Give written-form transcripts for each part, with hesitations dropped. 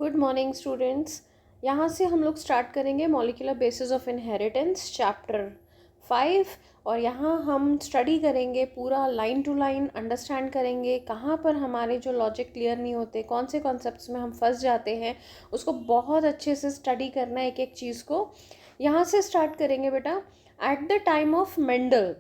Good morning students. यहाँ से हम लोग स्टार्ट करेंगे molecular basis of inheritance chapter 5। और यहाँ हम स्टडी करेंगे पूरा लाइन टू लाइन अंडरस्टैंड करेंगे कहाँ पर हमारे जो लॉजिक क्लियर नहीं होते, कौन से कॉन्सेप्ट्स में हम फंस जाते हैं, उसको बहुत अच्छे से स्टडी करना है एक एक चीज़ को। यहाँ से स्टार्ट करेंगे बेटा। At the time of Mendel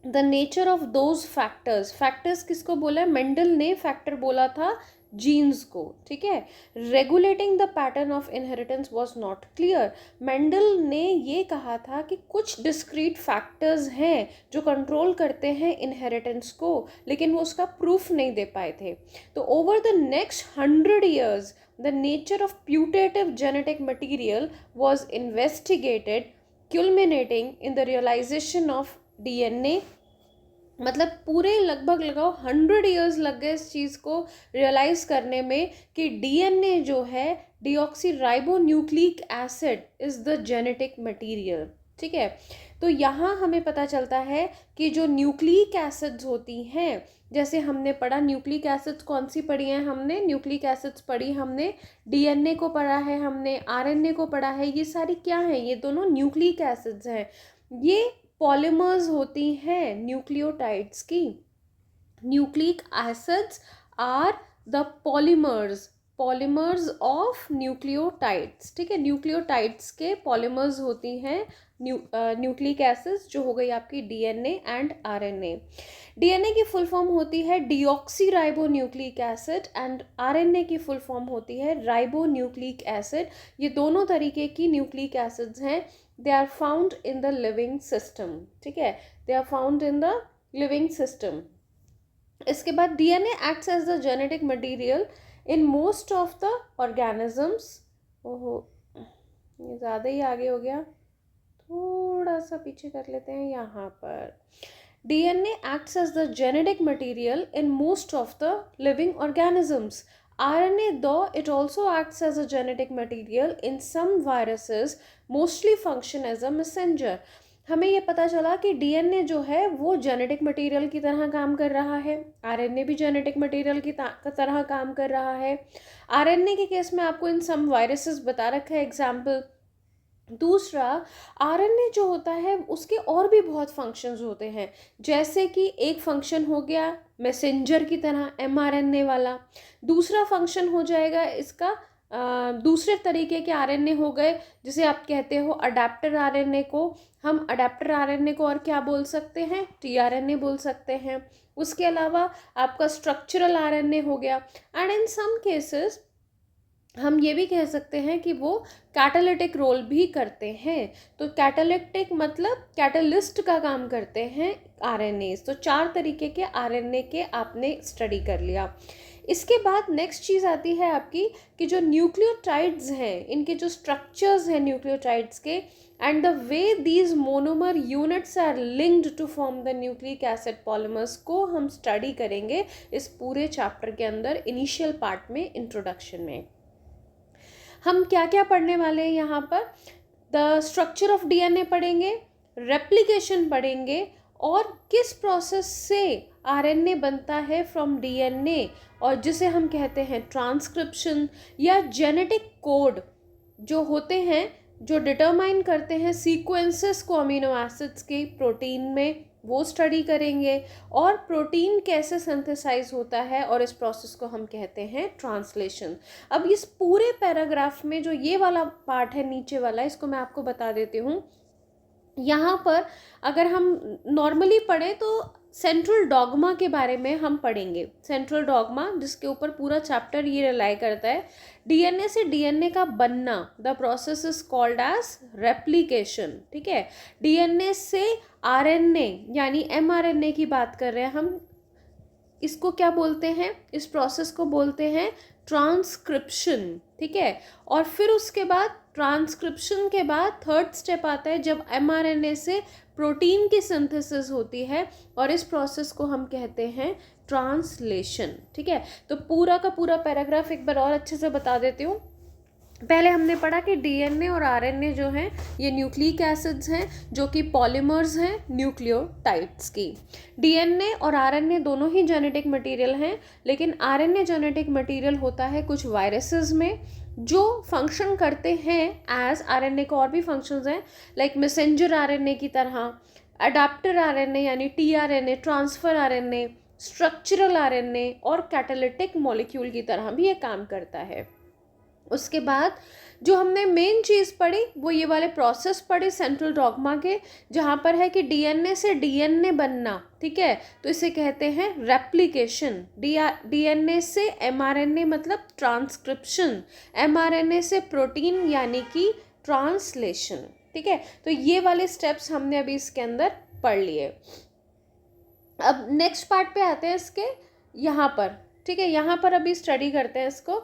the nature of those factors, factors किसको बोला है? मेंडल ने फैक्टर बोला था जीन्स को, ठीक है। Regulating the pattern of inheritance was not clear. Mendel ने ये कहा था कि कुछ डिस्क्रीट फैक्टर्स हैं जो कंट्रोल करते हैं इनहेरिटेंस को, लेकिन वो उसका प्रूफ नहीं दे पाए थे। तो over the next 100 years the nature of putative genetic material was investigated, culminating in the realization of DNA। मतलब पूरे लगभग लगाओ 100 years लग गए इस चीज़ को रियलाइज करने में कि डीएनए जो है deoxy ribo nucleic acid is the genetic material, ठीक है। तो यहाँ हमें पता चलता है कि जो न्यूक्लिक एसिड्स होती हैं, जैसे हमने पढ़ा न्यूक्लिक एसिड्स कौन सी पढ़ी हैं हमने? न्यूक्लिक एसिड्स पढ़ी हमने, डीएनए को पढ़ा है हमने, आरएनए को पढ़ा है। ये सारी क्या हैं? ये दोनों न्यूक्लिक एसिड्स हैं। ये पॉलीमर्स होती हैं न्यूक्लियोटाइड्स की। Nucleic acids are the polymers of nucleotides, ठीक है। न्यूक्लियोटाइड्स के पॉलीमर्स होती हैं न्यूक्लिक एसिड्स, जो हो गई आपकी डीएनए एंड आरएनए। डीएनए की फुल फॉर्म होती है deoxy ribo nucleic acid and RNA की फुल फॉर्म होती है राइबो न्यूक्लिक एसिड। ये दोनों तरीके की न्यूक्लिक एसिड्स हैं। They are found in the living system, ठीक है। They are found in the living system. इसके बाद DNA acts as the genetic material in most of the organisms. ओहो, ये ज़्यादा ही आगे हो गया, थोड़ा सा पीछे कर लेते हैं यहाँ पर। DNA acts as the genetic material in most of the living organisms. RNA, though it also acts as a genetic material in some viruses, mostly function as a messenger. हमें ये पता चला कि डीएनए जो है वो जेनेटिक मटेरियल की तरह काम कर रहा है, आरएनए भी जेनेटिक मटेरियल की तरह काम कर रहा है। आरएनए के केस में आपको इन सम वायरसेस बता रखा है एग्जाम्पल। दूसरा, आरएनए जो होता है उसके और भी बहुत फंक्शंस होते हैं, जैसे कि एक फंक्शन हो गया मैसेंजर की तरह एमआरएनए वाला। दूसरा फंक्शन हो जाएगा इसका दूसरे तरीके के आरएनए हो गए, जिसे आप कहते हो अडेप्टर आरएनए को। हम अडेप्टर आरएनए को और क्या बोल सकते हैं? टीआरएनए बोल सकते हैं। उसके अलावा आपका स्ट्रक्चरल आरएनए हो गया। एंड इन सम केसेस हम ये भी कह सकते हैं कि वो कैटालिटिक रोल भी करते हैं। तो कैटालिटिक मतलब कैटलिस्ट का काम करते हैं आरएनए। तो 4 तरीके के आरएनए के आपने स्टडी कर लिया। इसके बाद नेक्स्ट चीज़ आती है आपकी कि जो न्यूक्लियोटाइड्स हैं, इनके जो स्ट्रक्चर्स हैं न्यूक्लियोटाइड्स के, and the way these monomer units are linked to form the nucleic acid polymers को हम स्टडी करेंगे इस पूरे चैप्टर के अंदर इनिशियल पार्ट में, इंट्रोडक्शन में। हम क्या क्या पढ़ने वाले हैं यहाँ पर? द स्ट्रक्चर ऑफ डीएनए पढ़ेंगे, रेप्लिकेशन पढ़ेंगे, और किस प्रोसेस से आरएनए बनता है फ्रॉम डीएनए, और जिसे हम कहते हैं ट्रांसक्रिप्शन या जेनेटिक कोड जो होते हैं, जो डिटरमाइन करते हैं सीक्वेंसेस को अमीनो एसिड्स के प्रोटीन में, वो स्टडी करेंगे। और प्रोटीन कैसे सिंथेसाइज होता है, और इस प्रोसेस को हम कहते हैं ट्रांसलेशन। अब इस पूरे पैराग्राफ में जो ये वाला पार्ट है नीचे वाला, इसको मैं आपको बता देती हूँ। यहाँ पर अगर हम नॉर्मली पढ़ें तो सेंट्रल डॉगमा के बारे में हम पढ़ेंगे। सेंट्रल डॉगमा जिसके ऊपर पूरा चैप्टर ये रिलाई करता है, डीएनए से डीएनए का बनना, the process is called as replication, ठीक है। डीएनए से आरएनए यानी एमआरएनए की बात कर रहे हैं हम, इसको क्या बोलते हैं? इस प्रोसेस को बोलते हैं ट्रांसक्रिप्शन, ठीक है। और फिर उसके बाद ट्रांसक्रिप्शन के बाद थर्ड स्टेप आता है जब एमआरएनए से प्रोटीन की सिंथेसिस होती है, और इस प्रोसेस को हम कहते हैं ट्रांसलेशन, ठीक है। तो पूरा का पूरा पैराग्राफ एक बार और अच्छे से बता देती हूँ। पहले हमने पढ़ा कि डीएनए और आरएनए जो हैं ये न्यूक्लिक एसिड्स हैं जो कि पॉलीमर्स हैं न्यूक्लियोटाइड्स की। डीएनए और आरएनए दोनों ही जेनेटिक मटेरियल हैं, लेकिन आरएनए जेनेटिक मटेरियल होता है कुछ वायरसेस में जो फंक्शन करते हैं एज, आरएनए को और भी फंक्शंस हैं लाइक मैसेंजर आरएनए की तरह, अडाप्टर आरएनए यानी tRNA, transfer RNA, structural RNA और कैटालिटिक मॉलिक्यूल की तरह भी ये काम करता है। उसके बाद जो हमने मेन चीज़ पढ़ी वो ये वाले प्रोसेस पढ़े सेंट्रल डॉग्मा के, जहाँ पर है कि डीएनए से डीएनए बनना, ठीक है, तो इसे कहते हैं रेप्लिकेशन। डीएनए से एमआरएनए मतलब ट्रांसक्रिप्शन, एमआरएनए से प्रोटीन यानी कि ट्रांसलेशन, ठीक है। तो ये वाले स्टेप्स हमने अभी इसके अंदर पढ़ लिए। अब नेक्स्ट पार्ट पे आते हैं इसके, यहाँ पर, ठीक है, यहाँ पर अभी स्टडी करते हैं इसको।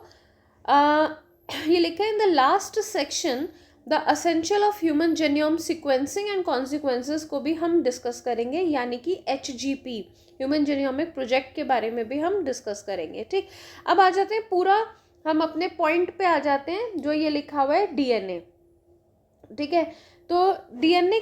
ये लिखा है in the last section the essential of human genome sequencing and consequences को भी हम डिस्कस करेंगे, यानी कि HGP ह्यूमन जेनोमिक प्रोजेक्ट के बारे में भी हम डिस्कस करेंगे, ठीक। अब आ जाते हैं पूरा, हम अपने पॉइंट पे आ जाते हैं जो ये लिखा हुआ है डीएनए, ठीक है। तो DNA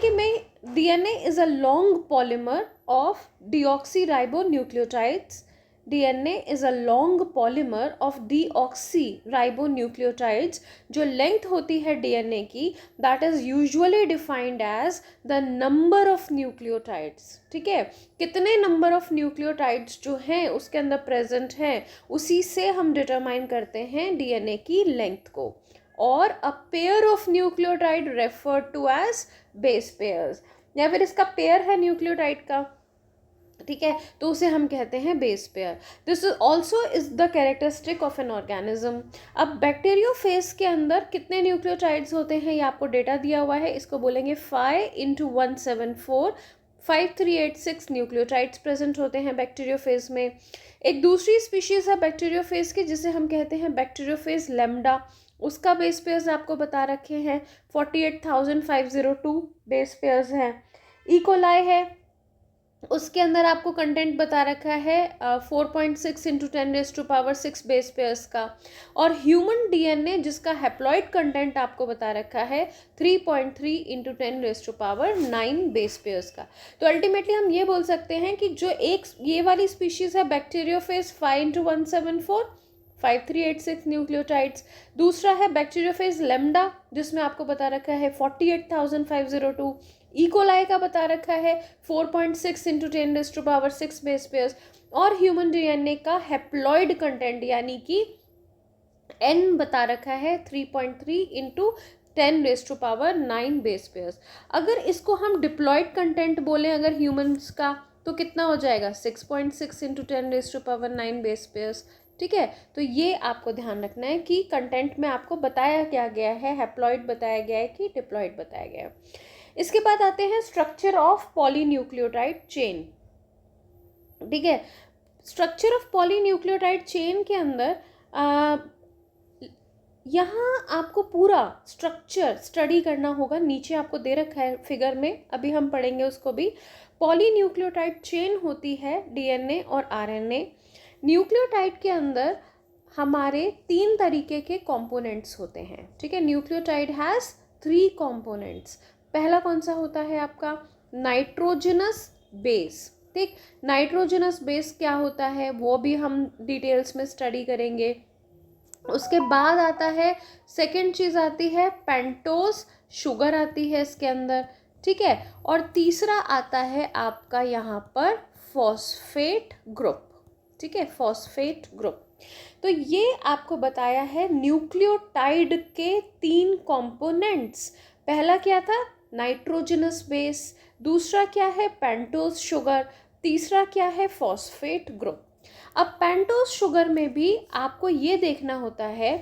is a long polymer of deoxyribonucleotides. DNA is a long polymer of deoxyribonucleotides. जो लेंथ होती है डीएनए की, that is usually defined as the number of nucleotides, ठीक है। कितने नंबर ऑफ न्यूक्लियोटाइड्स जो हैं उसके अंदर प्रेजेंट हैं, उसी से हम डिटरमाइन करते हैं डीएनए की लेंथ को। और a pair of nucleotide referred to as base pairs, या फिर इसका पेयर है न्यूक्लियोटाइड का, ठीक है, तो उसे हम कहते हैं base pair. This is also is the characteristic of an organism. अब बैक्टीरियोफेज के अंदर कितने न्यूक्लियोटाइड्स होते हैं ये आपको डेटा दिया हुआ है, इसको बोलेंगे 5 × 174, 5386 न्यूक्लियोटाइड्स प्रेजेंट होते हैं बैक्टीरियोफेज में। एक दूसरी स्पीशीज है बैक्टीरियोफेज की जिसे हम कहते हैं बैक्टीरियोफेज लेमडा, उसका बेस पेयर्स आपको बता रखे हैं 48,502 बेस पेयर्स हैं। इकोलाई है, उसके अंदर आपको कंटेंट बता रखा है 4.6 × 10⁻⁶ बेस पेयर्स का। और ह्यूमन डीएनए जिसका हैप्लॉइड कंटेंट आपको बता रखा है 3.3 × 10⁻⁹ बेस पेयर्स का। तो अल्टीमेटली हम ये बोल सकते हैं कि जो एक ये वाली स्पीशीज है बैक्टीरियोफेज 5 × 174, 5386 न्यूक्लियोटाइड्स। दूसरा है बैक्टीरियोफेज लेमडा जिसमें आपको बता रखा है 48,502। इकोलाई का बता रखा है 4.6 × 10⁻⁶ बेस पेयर्स। और ह्यूमन डीएनए का हैप्लॉइड कंटेंट यानी कि n बता रखा है 3.3 × 10⁻⁹ बेस पेयर्स। अगर इसको हम डिप्लॉइड कंटेंट बोलें अगर ह्यूमंस का, तो कितना हो जाएगा 6.6 × 10⁻⁹ बेस पेयर्स, ठीक है। तो ये आपको ध्यान रखना है कि कंटेंट में आपको बताया क्या गया है, हैप्लॉइड बताया गया है कि डिप्लॉइड बताया गया है। इसके बाद आते हैं स्ट्रक्चर ऑफ पॉलीन्यूक्लियोटाइड चेन, ठीक है। स्ट्रक्चर ऑफ पॉलीन्यूक्लियोटाइड चेन के अंदर यहाँ आपको पूरा स्ट्रक्चर स्टडी करना होगा। नीचे आपको दे रखा है फिगर में, अभी हम पढ़ेंगे उसको भी। पॉलीन्यूक्लियोटाइड चेन होती है डीएनए और आरएनए। न्यूक्लियोटाइड के अंदर हमारे 3 तरीके के कंपोनेंट्स होते हैं, ठीक है। Nucleotide has 3 components. पहला कौन सा होता है आपका नाइट्रोजनस बेस, ठीक। नाइट्रोजनस बेस क्या होता है वो भी हम डिटेल्स में स्टडी करेंगे। उसके बाद आता है सेकंड चीज़ आती है पेंटोज शुगर आती है इसके अंदर, ठीक है। और तीसरा आता है आपका यहाँ पर फॉस्फेट ग्रुप, ठीक है, फॉस्फेट ग्रुप। तो ये आपको बताया है न्यूक्लियोटाइड के 3 कंपोनेंट्स। पहला क्या था नाइट्रोजनस बेस, दूसरा क्या है पेंटोज शुगर, तीसरा क्या है फॉस्फेट ग्रुप। अब पेंटोज शुगर में भी आपको ये देखना होता है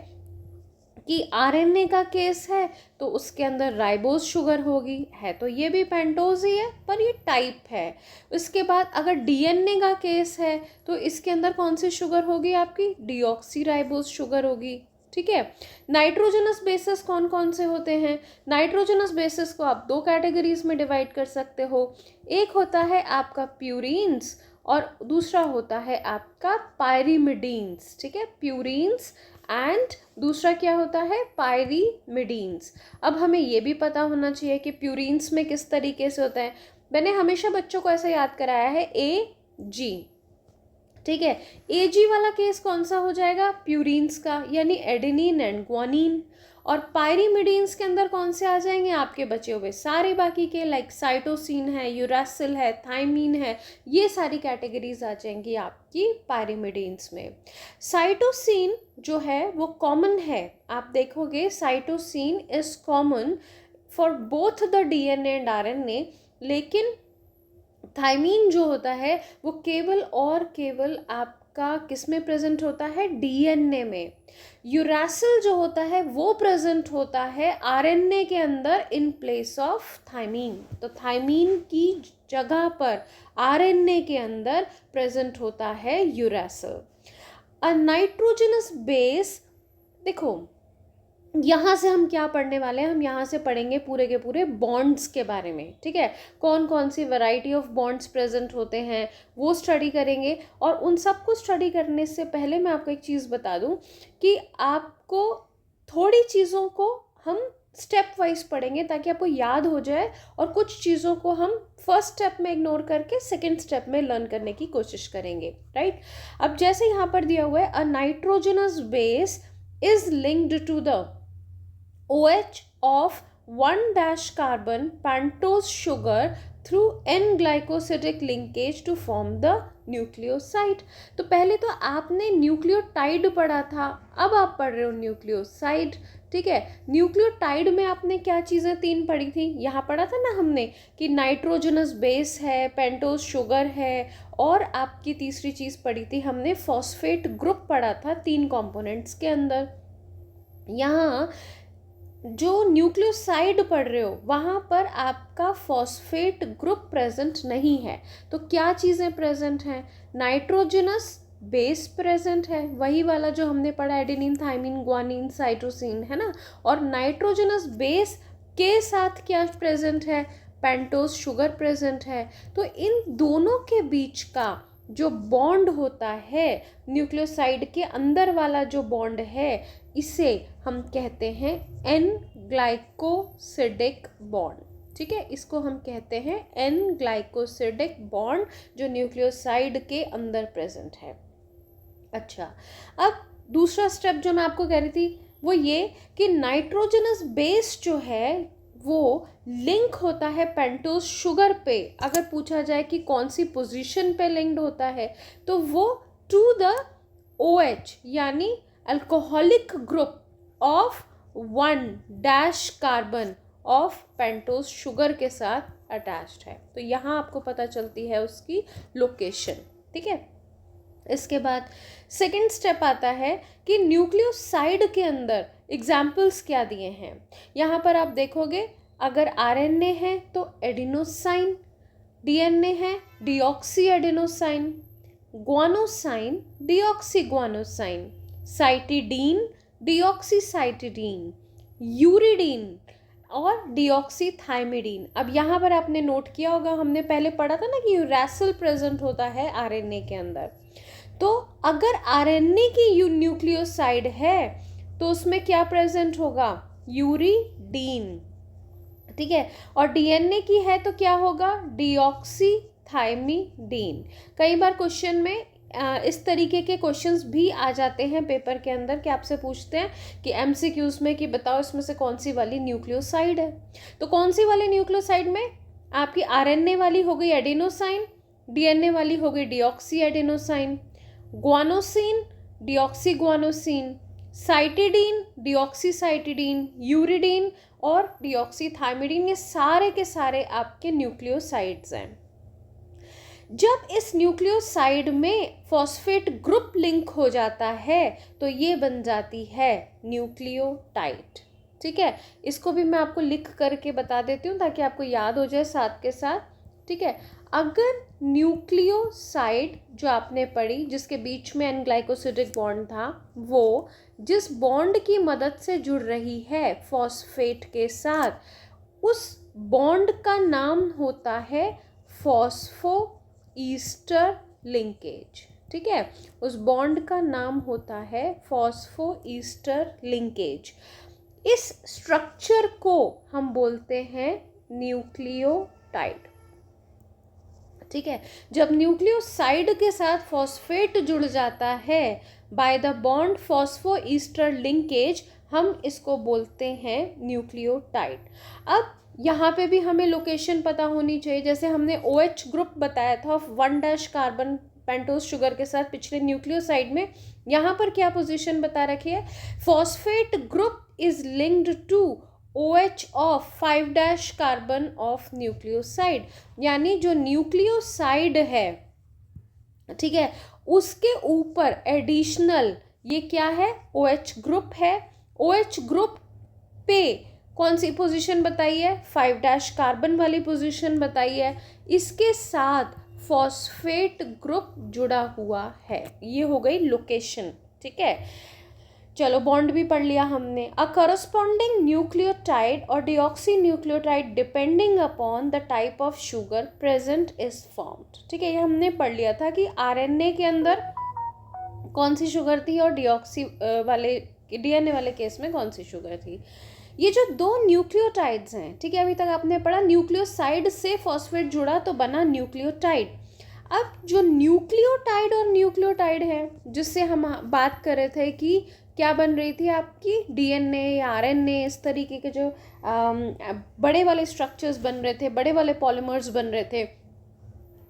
कि आरएनए का केस है तो उसके अंदर राइबोज शुगर होगी, है तो ये भी पेंटोज ही है पर ये टाइप है। उसके बाद अगर डीएनए का केस है तो इसके अंदर कौन सी शुगर होगी आपकी डीऑक्सीराइबोज शुगर होगी, ठीक है। नाइट्रोजनस बेसिस कौन कौन से होते हैं, नाइट्रोजनस बेसिस को आप 2 कैटेगरीज में डिवाइड कर सकते हो। एक होता है आपका प्यूरिन्स और दूसरा होता है आपका पायरिमिडीन्स, ठीक है, प्यूरिन्स एंड दूसरा क्या होता है, पायरीमिडीन्स। अब हमें ये भी पता होना चाहिए कि प्यूरीन्स में किस तरीके से होता है। मैंने हमेशा बच्चों को ऐसा याद कराया है, AG, ठीक है। AG वाला केस कौन सा हो जाएगा, प्यूरीन्स का, यानी एडेनिन एंड ग्वानिन। और पायरीमिडीन्स के अंदर कौन से आ जाएंगे, आपके बचे हुए सारे बाकी के, लाइक साइटोसिन है, यूरासिल है, थाइमीन है, ये सारी कैटेगरीज आ जाएंगी आपकी पायरीमिडीन्स में। साइटोसिन जो है वो कॉमन है, आप देखोगे cytosine is common for both the DNA and RNA, लेकिन थाइमीन जो होता है वो केवल और केवल आपका किस में प्रेजेंट होता है, DNA में। यूरासिल जो होता है वो प्रेजेंट होता है RNA के अंदर इन प्लेस ऑफ थाइमीन। तो थाइमीन की जगह पर RNA के अंदर प्रेजेंट होता है यूरासिल। अ नाइट्रोजनस बेस, देखो यहाँ से हम क्या पढ़ने वाले हैं, हम यहाँ से पढ़ेंगे पूरे के पूरे बॉन्ड्स के बारे में, ठीक है। कौन कौन सी वैरायटी ऑफ बॉन्ड्स प्रेजेंट होते हैं वो स्टडी करेंगे। और उन सब को स्टडी करने से पहले मैं आपको एक चीज़ बता दूं कि आपको थोड़ी चीज़ों को हम स्टेप वाइज पढ़ेंगे ताकि आपको याद हो जाए, और कुछ चीज़ों को हम फर्स्ट स्टेप में इग्नोर करके सेकेंड स्टेप में लर्न करने की कोशिश करेंगे, राइट। अब जैसे यहाँ पर दिया हुआ है, uh nitrogenous base is linked to the OH of 1- carbon pentose sugar through N-glycosidic linkage to form the nucleoside. तो पहले तो आपने न्यूक्लियोटाइड पढ़ा था, अब आप पढ़ रहे हो न्यूक्लियोसाइड, ठीक है। न्यूक्लियोटाइड में आपने क्या चीज़ें 3 पढ़ी थी, यहाँ पढ़ा था ना हमने कि नाइट्रोजनस बेस है, पेंटोज शुगर है, और आपकी तीसरी चीज़ पढ़ी थी हमने फॉस्फेट ग्रुप पढ़ा था 3 कंपोनेंट्स के अंदर। यहाँ जो न्यूक्लियोसाइड पढ़ रहे हो वहाँ पर आपका फॉस्फेट ग्रुप प्रेजेंट नहीं है। तो क्या चीज़ें प्रेजेंट हैं, नाइट्रोजनस बेस प्रेजेंट है, वही वाला जो हमने पढ़ा एडेनिन, थाइमीन, ग्वानिन, साइटोसिन, है ना। और नाइट्रोजनस बेस के साथ क्या प्रेजेंट है, पेंटोज शुगर प्रेजेंट है। तो इन दोनों के बीच का जो बॉन्ड होता है, न्यूक्लियोसाइड के अंदर वाला जो बॉन्ड है, इसे हम कहते हैं एन ग्लाइकोसिडिक बॉन्ड, ठीक है। इसको हम कहते हैं एन ग्लाइकोसिडिक बॉन्ड जो न्यूक्लियोसाइड के अंदर प्रेजेंट है। अच्छा, अब दूसरा स्टेप जो मैं आपको कह रही थी वो ये कि नाइट्रोजनस बेस जो है वो लिंक होता है पेंटोज शुगर पे। अगर पूछा जाए कि कौन सी पोजीशन पे लिंक्ड होता है, तो वो टू द OH यानी alcoholic group of 1- carbon of pentose sugar के साथ अटैच्ड है। तो यहाँ आपको पता चलती है उसकी लोकेशन, ठीक है। इसके बाद सेकेंड स्टेप आता है कि न्यूक्लियोसाइड के अंदर एग्जाम्पल्स क्या दिए हैं। यहाँ पर आप देखोगे, अगर RNA है तो एडिनोसाइन, DNA है deoxy adenosine, guanosine deoxy guanosine, cytidine deoxy cytidine, uridine और डीऑक्सीथाइमिडीन। अब यहाँ पर आपने नोट किया होगा, हमने पहले पढ़ा था ना कि यूरासिल प्रेजेंट होता है RNA के अंदर। तो अगर RNA की न्यूक्लियोसाइड है तो उसमें क्या प्रेजेंट होगा, यूरिडीन, ठीक है। और DNA की है तो क्या होगा, डीऑक्सीथाइमिडीन। कई बार क्वेश्चन में इस तरीके के क्वेश्चंस भी आ जाते हैं पेपर के अंदर कि आपसे पूछते हैं कि MCQs में कि बताओ इसमें से कौन सी वाली न्यूक्लियोसाइड है। तो कौन सी वाली न्यूक्लियोसाइड में आपकी RNA वाली हो गई एडिनोसाइन, DNA वाली हो गई deoxy adenosine, guanosine deoxy guanosine, cytidine deoxycytidine, uridine और डीऑक्सीथाइमिडीन, ये सारे के सारे आपके न्यूक्लियोसाइड्स हैं। जब इस न्यूक्लियोसाइड में फॉस्फेट ग्रुप लिंक हो जाता है तो ये बन जाती है न्यूक्लियोटाइड, ठीक है। इसको भी मैं आपको लिख करके बता देती हूँ ताकि आपको याद हो जाए साथ के साथ, ठीक है। अगर न्यूक्लियोसाइड जो आपने पढ़ी जिसके बीच में एन ग्लाइकोसिडिक बॉन्ड था, वो जिस बॉन्ड की मदद से जुड़ रही है फॉस्फेट के साथ, उस बॉन्ड का नाम होता है फॉस्फो ईस्टर लिंकेज, ठीक है, उस बॉन्ड का नाम होता है फॉस्फोईस्टर लिंकेज। इस स्ट्रक्चर को हम बोलते हैं न्यूक्लियोटाइड। ठीक है, जब न्यूक्लियोसाइड के साथ फॉस्फेट जुड़ जाता है बाय द बॉन्ड फॉस्फोईस्टर लिंकेज, हम इसको बोलते हैं न्यूक्लियोटाइड। अब यहाँ पे भी हमें लोकेशन पता होनी चाहिए। जैसे हमने OH ग्रुप बताया था ऑफ 1' कार्बन पेंटोज शुगर के साथ पिछले न्यूक्लियोसाइड में, यहाँ पर क्या पोजीशन बता रखी है, phosphate group is linked to OH of 5' carbon of nucleoside. यानी जो न्यूक्लियोसाइड है, ठीक है, उसके ऊपर एडिशनल ये क्या है, OH ग्रुप है। OH ग्रुप पे कौन सी पोजीशन बताई है, 5' कार्बन वाली पोजीशन बताई है। इसके साथ फॉस्फेट ग्रुप जुड़ा हुआ है। ये हो गई लोकेशन। ठीक है, चलो बॉन्ड भी पढ़ लिया हमने। अ करस्पॉन्डिंग न्यूक्लियोटाइड और deoxy nucleotide depending upon the type of sugar present is formed. ठीक है, ये हमने पढ़ लिया था कि RNA के अंदर कौन सी शुगर थी और डिऑक्सी वाले DNA वाले केस में कौन सी शुगर थी। ये जो दो न्यूक्लियोटाइड्स हैं, ठीक है, अभी तक आपने पढ़ा न्यूक्लियोसाइड से फॉस्फेट जुड़ा तो बना न्यूक्लियोटाइड। अब जो न्यूक्लियोटाइड और न्यूक्लियोटाइड है जिससे हम बात कर रहे थे कि क्या बन रही थी आपकी DNA या RNA, इस तरीके के जो बड़े वाले स्ट्रक्चर्स बन रहे थे, बड़े वाले पॉलीमर्स बन रहे थे,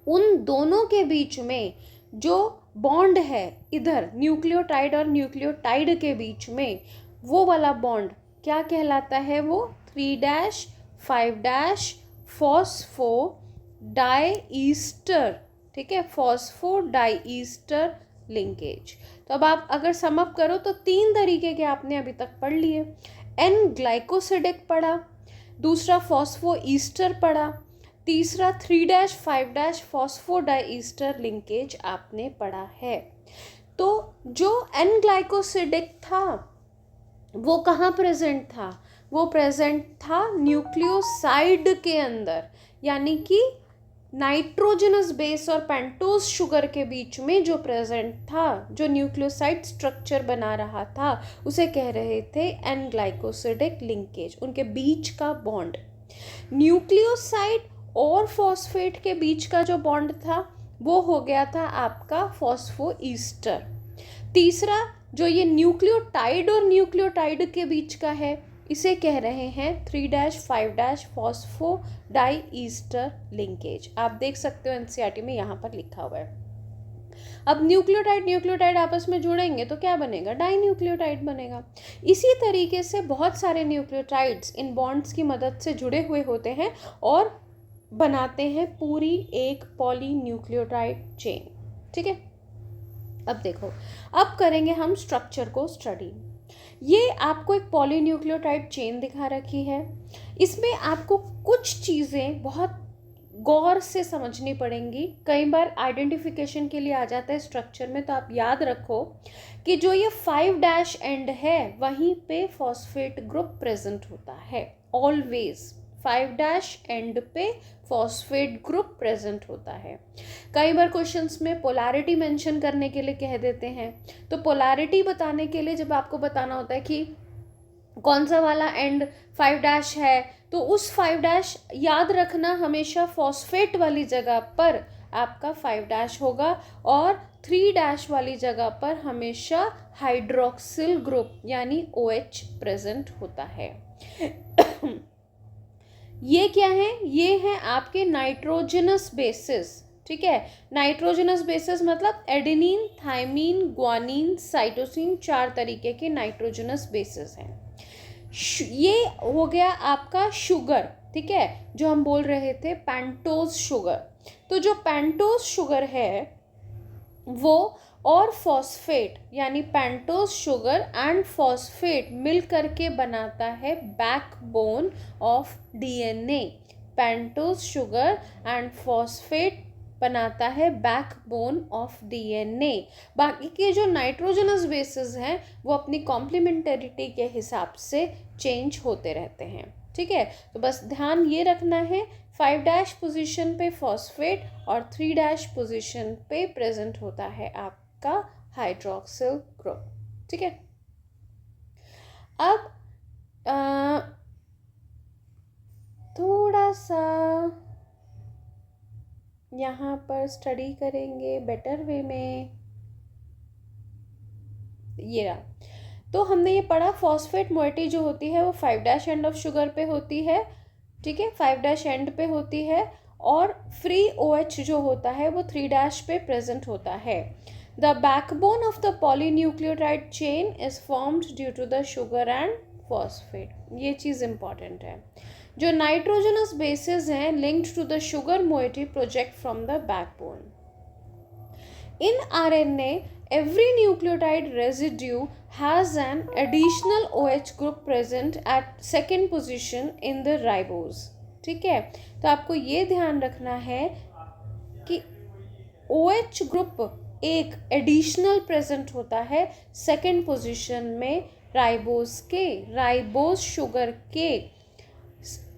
उन दोनों के बीच में जो बॉन्ड है इधर न्यूक्लियोटाइड और न्यूक्लियोटाइड के बीच में, वो वाला बॉन्ड क्या कहलाता है, वो 3' 5' फॉस्फो डाईईस्टर। ठीक है, फॉस्फो डाईईस्टर लिंकेज। तो अब आप अगर सम अप करो तो 3 तरीके के आपने अभी तक पढ़ लिए। N ग्लाइकोसिडिक पढ़ा, दूसरा फॉस्फोईस्टर पढ़ा, तीसरा 3' 5' फॉस्फो डाईईस्टर लिंकेज आपने पढ़ा है। तो जो N ग्लाइकोसिडिक था वो कहाँ प्रेजेंट था, वो प्रेजेंट था न्यूक्लियोसाइड के अंदर, यानी कि नाइट्रोजनस बेस और पेंटोज शुगर के बीच में जो प्रेजेंट था, जो न्यूक्लियोसाइड स्ट्रक्चर बना रहा था, उसे कह रहे थे एन ग्लाइकोसिडिक लिंकेज, उनके बीच का बॉन्ड। न्यूक्लियोसाइड और फॉस्फेट के बीच का जो बॉन्ड था वो हो गया था आपका फॉस्फोईस्टर। तीसरा जो ये न्यूक्लियोटाइड और न्यूक्लियोटाइड के बीच का है, इसे कह रहे हैं 3' 5' फॉस्फो डाईईस्टर लिंकेज। आप देख सकते हो NCERT में यहाँ पर लिखा हुआ है। अब न्यूक्लियोटाइड आपस में जुड़ेंगे तो क्या बनेगा, डाई न्यूक्लियोटाइड बनेगा। इसी तरीके से बहुत सारे न्यूक्लियोटाइड्स इन बॉन्ड्स की मदद से जुड़े हुए होते हैं और बनाते हैं पूरी एक पॉली न्यूक्लियोटाइड चेन। ठीक है, अब देखो, अब करेंगे हम स्ट्रक्चर को स्टडी। ये आपको एक पॉलीन्यूक्लियोटाइड चेन दिखा रखी है। इसमें आपको कुछ चीज़ें बहुत गौर से समझनी पड़ेंगी। कई बार आइडेंटिफिकेशन के लिए आ जाता है स्ट्रक्चर में, तो आप याद रखो कि जो ये 5' एंड है वहीं पे फॉस्फेट ग्रुप प्रेजेंट होता है। ऑलवेज 5' एंड पे फॉस्फेट ग्रुप प्रेजेंट होता है। कई बार क्वेश्चंस में पोलैरिटी मेंशन करने के लिए कह देते हैं, तो पोलैरिटी बताने के लिए जब आपको बताना होता है कि कौन सा वाला एंड 5' है, तो उस 5' याद रखना हमेशा फॉस्फेट वाली जगह पर आपका 5' होगा और 3' वाली जगह पर हमेशा हाइड्रोक्सिल ग्रुप यानी OH प्रेजेंट होता है। ये क्या है, ये है आपके नाइट्रोजनस बेसिस। ठीक है, नाइट्रोजनस बेसिस मतलब एडेनिन, थाइमीन, ग्वानिन, साइटोसिन, 4 तरीके के नाइट्रोजनस बेसिस हैं। ये हो गया आपका शुगर। ठीक है, जो हम बोल रहे थे पेंटोज शुगर। तो जो पेंटोज शुगर है वो और फॉस्फेट यानी पेंटोज शुगर एंड फॉस्फेट मिल करके बनाता है backbone of DNA। Pentose sugar and phosphate बनाता है बैकबोन ऑफ DNA। बाकी के जो नाइट्रोजनस बेसिस हैं वो अपनी कॉम्प्लीमेंटरिटी के हिसाब से चेंज होते रहते हैं। ठीक है, तो बस ध्यान ये रखना है 5' पोजीशन पे फॉस्फेट और 3' पोजीशन पे प्रेजेंट होता है आपका हाइड्रोक्सिल ग्रुप। ठीक है, अब थोड़ा सा यहाँ पर स्टडी करेंगे बेटर वे में। ये रहा, तो हमने ये पढ़ा फॉस्फेट मोइटी जो होती है वो 5' एंड ऑफ शुगर पे होती है। ठीक है, 5' एंड पे होती है, और फ्री OH जो होता है वो 3' पे प्रेजेंट होता है। The backbone of the polynucleotide chain is formed due to the sugar and phosphate. ये चीज़ इंपॉर्टेंट है। जो नाइट्रोजनस बेसिस हैं linked to the sugar moiety project from the backbone. In RNA, every nucleotide residue has an additional OH group present at second position in the ribose. ठीक है, तो आपको ये ध्यान रखना है कि OH ग्रुप एक एडिशनल प्रेजेंट होता है सेकेंड पोजीशन में राइबोस के, राइबोस शुगर के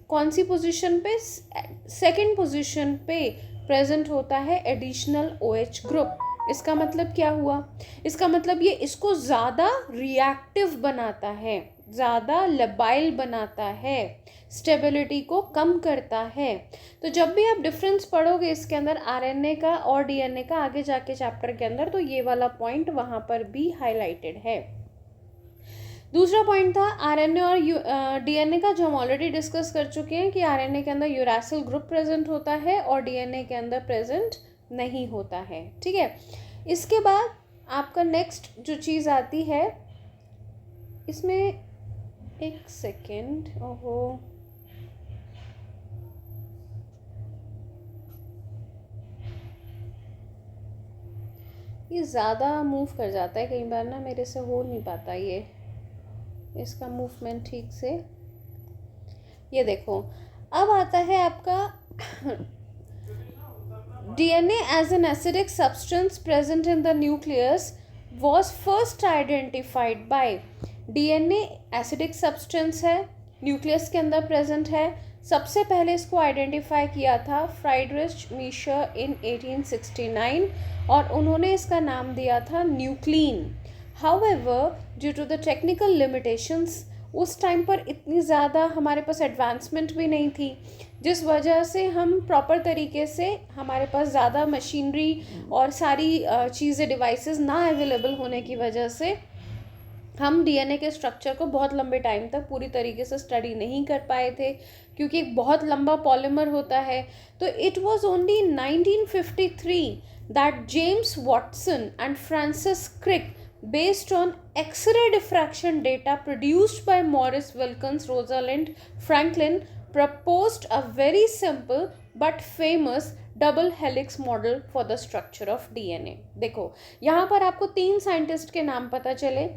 कौन सी पोजीशन पे, सेकेंड पोजीशन पे प्रेजेंट होता है एडिशनल OH ग्रुप। इसका मतलब क्या हुआ, इसका मतलब ये इसको ज़्यादा रिएक्टिव बनाता है, ज़्यादा लबाइल बनाता है, स्टेबिलिटी को कम करता है। तो जब भी आप डिफरेंस पढ़ोगे इसके अंदर RNA का और DNA का आगे जाके चैप्टर के अंदर, तो ये वाला पॉइंट वहाँ पर भी हाईलाइटेड है। दूसरा पॉइंट था RNA और DNA का, जो हम ऑलरेडी डिस्कस कर चुके हैं कि RNA के अंदर यूरासिल ग्रुप प्रेजेंट होता है और DNA के अंदर प्रेजेंट नहीं होता है। ठीक है, इसके बाद आपका नेक्स्ट जो चीज़ आती है इसमें, एक सेकेंड, ओहो ये ज़्यादा मूव कर जाता है कई बार ना, मेरे से हो नहीं पाता ये इसका मूवमेंट ठीक से। ये देखो, अब आता है आपका DNA as an acidic substance present in the nucleus was first identified by DNA acidic substance है, न्यूक्लियस के अंदर प्रेजेंट है। सबसे पहले इसको आइडेंटिफाई किया था फ्राइडरिच मीशर इन 1869 और उन्होंने इसका नाम दिया था nuclein. However due to the technical limitations, उस टाइम पर इतनी ज़्यादा हमारे पास एडवांसमेंट भी नहीं थी, जिस वजह से हम प्रॉपर तरीके से, हमारे पास ज़्यादा मशीनरी और सारी चीज़ें डिवाइसेस ना अवेलेबल होने की वजह से हम DNA के स्ट्रक्चर को बहुत लंबे टाइम तक पूरी तरीके से स्टडी नहीं कर पाए थे, क्योंकि एक बहुत लंबा पॉलीमर होता है। तो it was only 1953 that James Watson and Francis Crick, based on X-ray diffraction data produced by Morris Wilkins Rosalind Franklin, proposed a very simple but famous double helix model for the structure of DNA। देखो यहाँ पर आपको 3 scientist के नाम पता चले।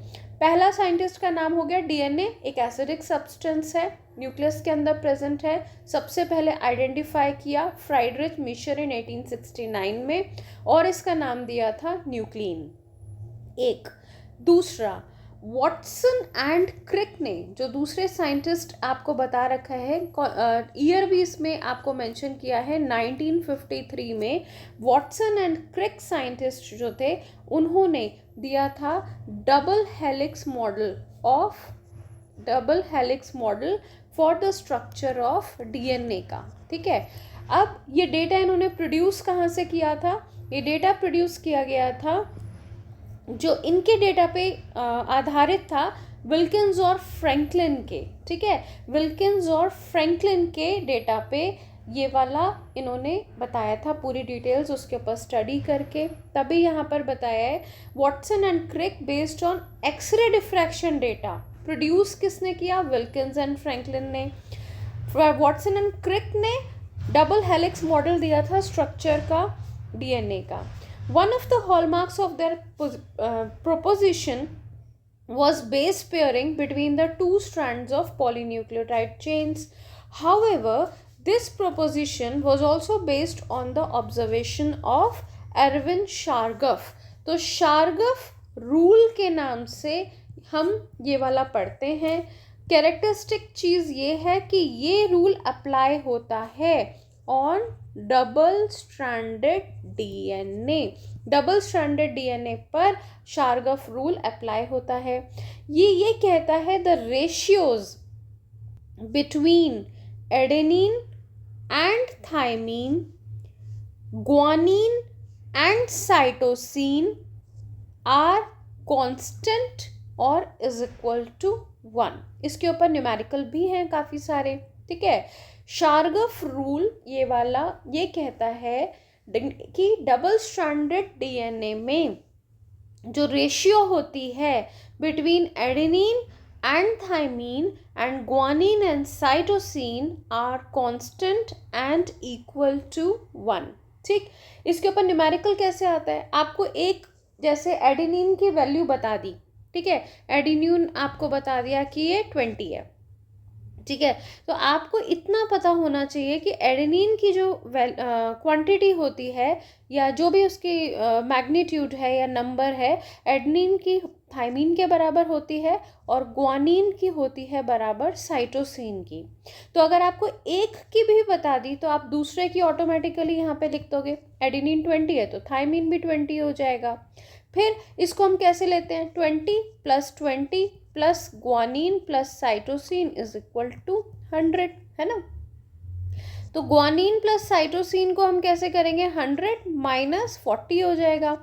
पहला scientist का नाम हो गया DNA, एक एसिडिक सब्सटेंस है, न्यूक्लियस के अंदर प्रेजेंट है, सबसे पहले आइडेंटिफाई किया फ्राइडरिच मीशर इन 1869 में, और इसका नाम दिया था न्यूक्लीन। एक दूसरा, वॉटसन एंड क्रिक ने, जो दूसरे साइंटिस्ट आपको बता रखा है, ईयर भी इसमें आपको मेंशन किया है 1953 में, वॉटसन एंड क्रिक साइंटिस्ट जो थे उन्होंने दिया था double helix model for the structure of DNA का। ठीक है, अब ये डेटा इन्होंने प्रोड्यूस कहाँ से किया था, ये डेटा प्रोड्यूस किया गया था, जो इनके डेटा पे आधारित था विल्किंस और फ्रैंकलिन के। ठीक है, विल्किंस और फ्रैंकलिन के डेटा पे ये वाला इन्होंने बताया था, पूरी डिटेल्स उसके ऊपर स्टडी करके तभी यहाँ पर बताया है। Watson and Crick based on X-ray diffraction data produce किसने किया, विल्किंस एंड फ्रैंकलिन ने। वॉटसन एंड क्रिक ने डबल हेलिक्स मॉडल दिया था स्ट्रक्चर का DNA का। One of the hallmarks of their proposition was base pairing between the two strands of polynucleotide chains. However, this proposition was also based on the observation of Erwin Chargaff। तो Chargaff rule के नाम से हम ये वाला पढ़ते हैं। Characteristic चीज़ ये है कि ये रूल अप्लाई होता है on double stranded DNA. Double stranded DNA पर शार्गफ रूल अप्लाई होता है। ये कहता है the ratios between adenine and thymine, guanine and cytosine are constant और इज इक्वल टू 1। इसके ऊपर न्यूमेरिकल भी हैं काफ़ी सारे, ठीक है। शार्गफ रूल ये वाला ये कहता है कि डबल स्ट्रैंडेड डीएनए में जो रेशियो होती है between adenine and thymine and guanine and cytosine are constant and equal to 1, ठीक। इसके ऊपर न्यूमेरिकल कैसे आता है, आपको एक जैसे एडेनिन की वैल्यू बता दी, ठीक है, एडेनिन आपको बता दिया कि ये 20 है, ठीक है। तो आपको इतना पता होना चाहिए कि एडेनिन की जो क्वांटिटी होती है या जो भी उसकी मैग्नीट्यूड है या नंबर है, एडेनिन की थाइमीन के बराबर होती है और ग्वानिन की होती है बराबर साइटोसिन की। तो अगर आपको एक की भी बता दी तो आप दूसरे की ऑटोमेटिकली यहाँ पे लिख दोगे। एडेनिन 20 है तो थाइमीन भी 20 हो जाएगा। फिर इसको हम कैसे लेते हैं, 20 + 20 plus guanine plus cytosine is equal to 100, है ना। तो ग्वानिन प्लस साइटोसिन को हम कैसे करेंगे, 100 - 40 हो जाएगा।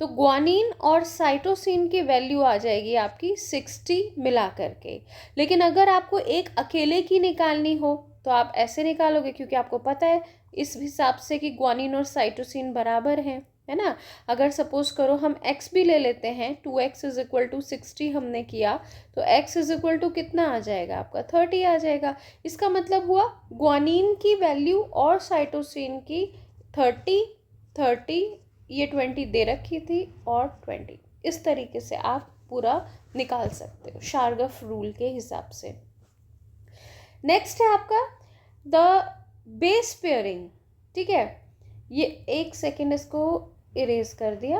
तो ग्वानिन और साइटोसिन की वैल्यू आ जाएगी आपकी 60 मिला करके। लेकिन अगर आपको एक अकेले की निकालनी हो तो आप ऐसे निकालोगे, क्योंकि आपको पता है इस हिसाब से कि ग्वानिन और साइटोसिन बराबर हैं, है ना। अगर सपोज करो हम x भी ले लेते हैं, 2x = 60 हमने किया, तो x = कितना आ जाएगा आपका, 30 आ जाएगा। इसका मतलब हुआ ग्वानिन की वैल्यू और साइटोसिन की 30, ये 20 दे रखी थी और 20। इस तरीके से आप पूरा निकाल सकते हो शार्गफ रूल के हिसाब से। नेक्स्ट है आपका द बेस पेयरिंग, ठीक है। ये एक सेकेंड इसको इरेज कर दिया,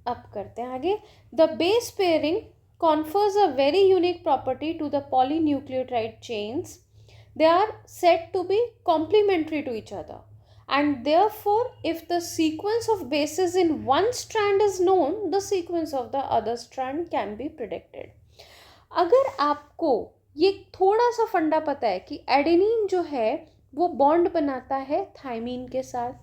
अब करते हैं आगे। The base pairing confers a very unique property to the polynucleotide chains. They are said to be complementary to each other, and therefore if the sequence of bases in one strand is known, the sequence of the other strand can be predicted. अगर आपको ये थोड़ा सा फंडा पता है कि adenine जो है वो बॉन्ड बनाता है थाइमीन के साथ,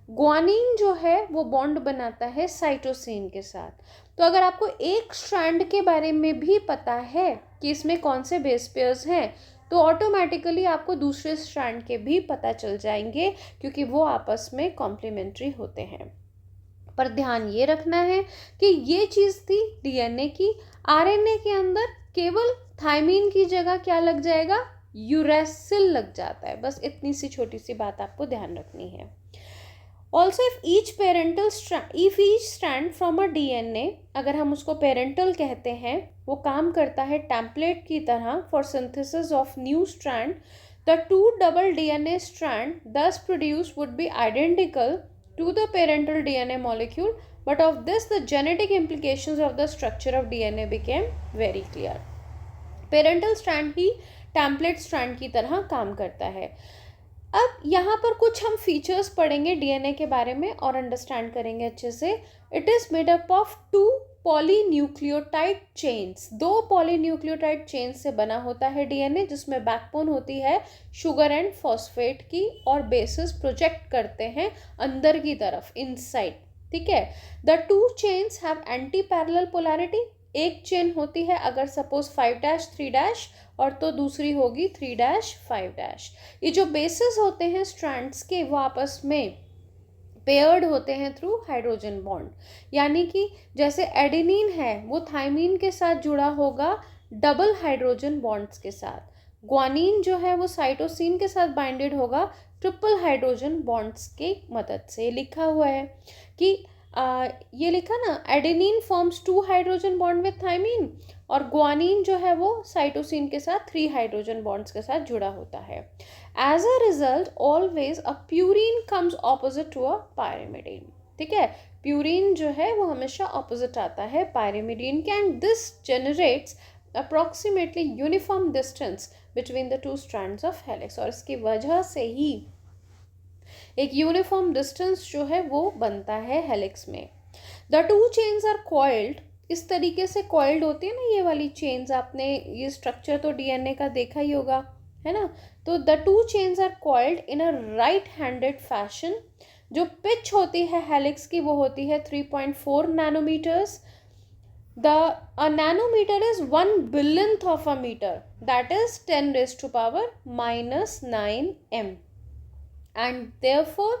ग्वानिन जो है वो बॉन्ड बनाता है साइटोसिन के साथ, तो अगर आपको एक स्ट्रैंड के बारे में भी पता है कि इसमें कौन से बेस पेयर्स हैं, तो ऑटोमेटिकली आपको दूसरे स्ट्रैंड के भी पता चल जाएंगे, क्योंकि वो आपस में कॉम्प्लीमेंट्री होते हैं। पर ध्यान ये रखना है कि ये चीज़ थी डीएनए की। आरएनए के अंदर केवल थाइमीन की जगह क्या लग जाएगा, यूरेसिल लग जाता है। बस इतनी सी छोटी सी बात आपको ध्यान रखनी है। Also if each strand from a DNA, अगर हम उसको पेरेंटल कहते हैं, वो काम करता है टेम्पलेट की तरह for synthesis of new strand, the 2 double DNA strand thus produced would be identical to the parental DNA molecule, but of this the genetic implications of the structure of DNA became very clear. Parental strand ही template strand की तरह काम करता है। अब यहाँ पर कुछ हम फीचर्स पढ़ेंगे डीएनए के बारे में और अंडरस्टैंड करेंगे अच्छे से। It is made up of 2 polynucleotide chains. 2 polynucleotide chains से बना होता है डीएनए, जिसमें बैकबोन होती है शुगर एंड फॉस्फेट की और बेसिस प्रोजेक्ट करते हैं अंदर की तरफ, इनसाइड, ठीक है। The 2 chains have anti parallel polarity. एक चेन होती है अगर सपोज 5' 3' और तो दूसरी होगी 3' 5'। ये जो बेसिस होते हैं स्ट्रैंड्स के, वो आपस में पेयर्ड होते हैं थ्रू हाइड्रोजन बॉन्ड। यानी कि जैसे एडेनिन है वो थाइमीन के साथ जुड़ा होगा डबल हाइड्रोजन बॉन्ड्स के साथ, ग्वानिन जो है वो साइटोसिन के साथ बाइंडेड होगा ट्रिपल हाइड्रोजन बॉन्ड्स की मदद से। लिखा हुआ है कि ये लिखा ना, adenine forms 2 hydrogen bond with thymine और ग्वानिन जो है वो साइटोसिन के साथ 3 हाइड्रोजन बॉन्ड्स के साथ जुड़ा होता है। As a result always a purine comes opposite to a pyrimidine, ठीक है। प्यूरिन जो है वो हमेशा ऑपोजिट आता है पायरिमिडीन के, and this generates approximately uniform distance between the two strands of helix, और इसकी वजह से ही एक यूनिफॉर्म डिस्टेंस जो है वो बनता है हेलिक्स में। The two chains are coiled, इस तरीके से कॉइल्ड होती है ना ये वाली चेन्स, आपने ये स्ट्रक्चर तो डीएनए का देखा ही होगा, है ना। तो the two chains are coiled in a right handed fashion. जो पिच होती है हेलिक्स की वो होती है 3.4 nanometres. A nanometer is 1 billionth of a meter, that is 10 raised to power minus 9 m, and therefore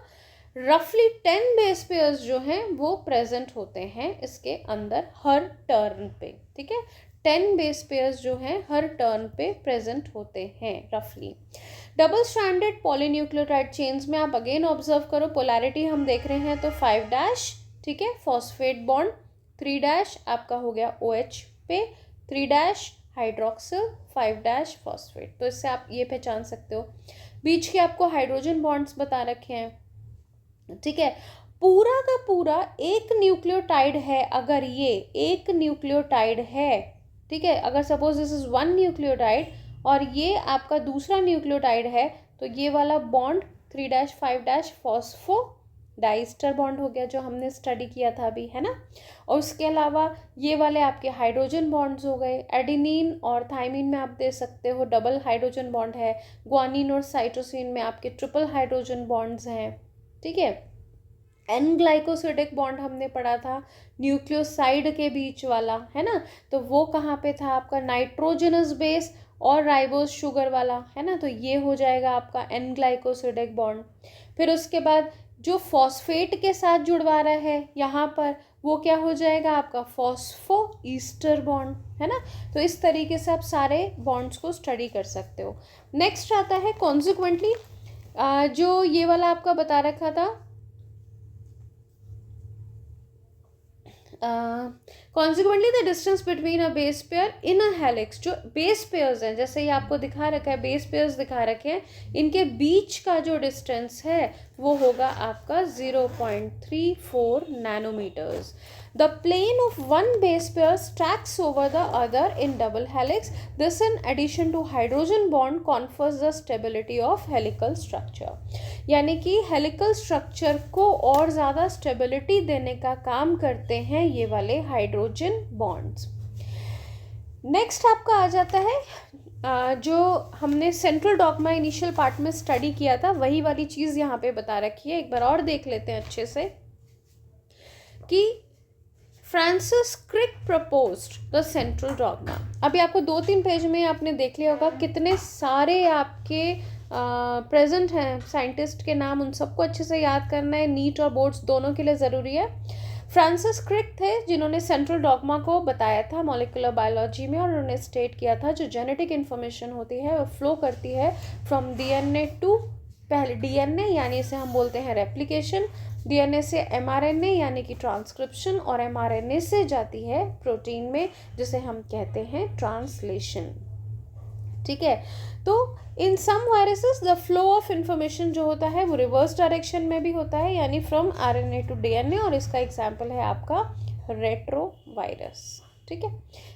roughly 10 base pairs जो हैं वो प्रेजेंट होते हैं इसके अंदर हर टर्न पे, ठीक है। 10 बेस पेयर्स जो हैं हर टर्न पे प्रेजेंट होते हैं रफली। डबल स्ट्रैंडेड पॉलीन्यूक्लियोटाइड चेन्स में आप अगेन ऑब्जर्व करो, पोलैरिटी हम देख रहे हैं तो 5' ठीक है, फॉस्फेट बॉन्ड, 3' आपका हो गया OH पे, 3' हाइड्रोक्सिल, 5' फॉस्फेट। तो इससे आप ये पहचान सकते हो। बीच के आपको हाइड्रोजन बॉन्ड्स बता रखे हैं, ठीक है। पूरा का पूरा एक न्यूक्लियोटाइड है, अगर ये एक न्यूक्लियोटाइड है, ठीक है, अगर सपोज दिस इज 1 न्यूक्लियोटाइड और ये आपका दूसरा न्यूक्लियोटाइड है, तो ये वाला बॉन्ड 3' 5' फॉस्फो डाइस्टर बॉन्ड हो गया जो हमने स्टडी किया था अभी, है ना। और उसके अलावा ये वाले आपके हाइड्रोजन बॉन्ड्स हो गए। एडिनिन और थाइमिन में आप दे सकते हो डबल हाइड्रोजन बॉन्ड है। ग्वानिन और साइटोसिन में आपके ट्रिपल हाइड्रोजन बॉन्ड्स हैं, ठीक है। एन ग्लाइकोसिडिक बॉन्ड हमने पढ़ा था न्यूक्लियोसाइड के बीच वाला, है ना। तो वो कहाँ पे था आपका, नाइट्रोजनस बेस और राइबोज शुगर वाला, है ना। तो ये हो जाएगा आपका एन ग्लाइकोसिडिक बॉन्ड। फिर उसके बाद जो फॉस्फेट के साथ जुड़वा रहा है यहाँ पर, वो क्या हो जाएगा आपका फॉस्फो ईस्टर बॉन्ड, है ना। तो इस तरीके से आप सारे बॉन्ड्स को स्टडी कर सकते हो। नेक्स्ट आता है कॉन्सिक्वेंटली, जो ये वाला आपका बता रखा था, consequently the distance between a base pair in a helix, जो बेस पेयर्स हैं, जैसे ये आपको दिखा रखा है बेस पेयर्स दिखा रखे हैं, इनके बीच का जो डिस्टेंस है वो होगा आपका 0.34 nanometres. The plane of one base pair stacks over the other in double helix, this in addition to hydrogen bond confers the stability of helical structure. यानी कि हेलिकल स्ट्रक्चर को और ज़्यादा स्टेबिलिटी देने का काम करते हैं ये वाले हाइड्रोजन बॉन्ड्स। नेक्स्ट आपका आ जाता है जो हमने सेंट्रल डॉग्मा इनिशियल पार्ट में स्टडी किया था, वही वाली चीज़ यहाँ पे बता रखी है। एक बार और देख लेते हैं अच्छे से कि Francis Crick proposed the central dogma. अभी आपको 2-3 पेज में आपने देख लिया होगा कितने सारे आपके प्रेजेंट हैं साइंटिस्ट के नाम, उन सबको अच्छे से याद करना है, नीट और बोर्ड्स दोनों के लिए ज़रूरी है। फ्रांसिस क्रिक थे जिन्होंने सेंट्रल डॉग्मा को बताया था मॉलिक्यूलर बायोलॉजी में, और उन्होंने स्टेट किया था जो जेनेटिक इन्फॉर्मेशन होती है वो फ्लो करती है फ्रॉम डीएनए टू, पहले डीएनए यानी इसे हम बोलते हैं रेप्लिकेशन, डीएनए से एमआरएनए यानी कि ट्रांसक्रिप्शन, और एमआरएनए से जाती है प्रोटीन में जिसे हम कहते हैं ट्रांसलेशन, ठीक है। तो in some viruses the flow of information जो होता है वो रिवर्स डायरेक्शन में भी होता है, यानी फ्रॉम आरएनए टू डीएनए, और इसका एग्जाम्पल है आपका रेट्रो वायरस, ठीक है।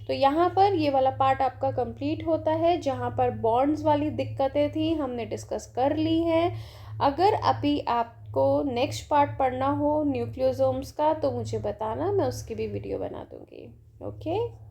तो यहाँ पर ये वाला पार्ट आपका कंप्लीट होता है, जहाँ पर बॉन्ड्स वाली दिक्कतें थी हमने डिस्कस कर ली हैं। अगर अभी आपको नेक्स्ट पार्ट पढ़ना हो न्यूक्लियोसोम्स का तो मुझे बताना, मैं उसकी भी वीडियो बना दूँगी। ओके।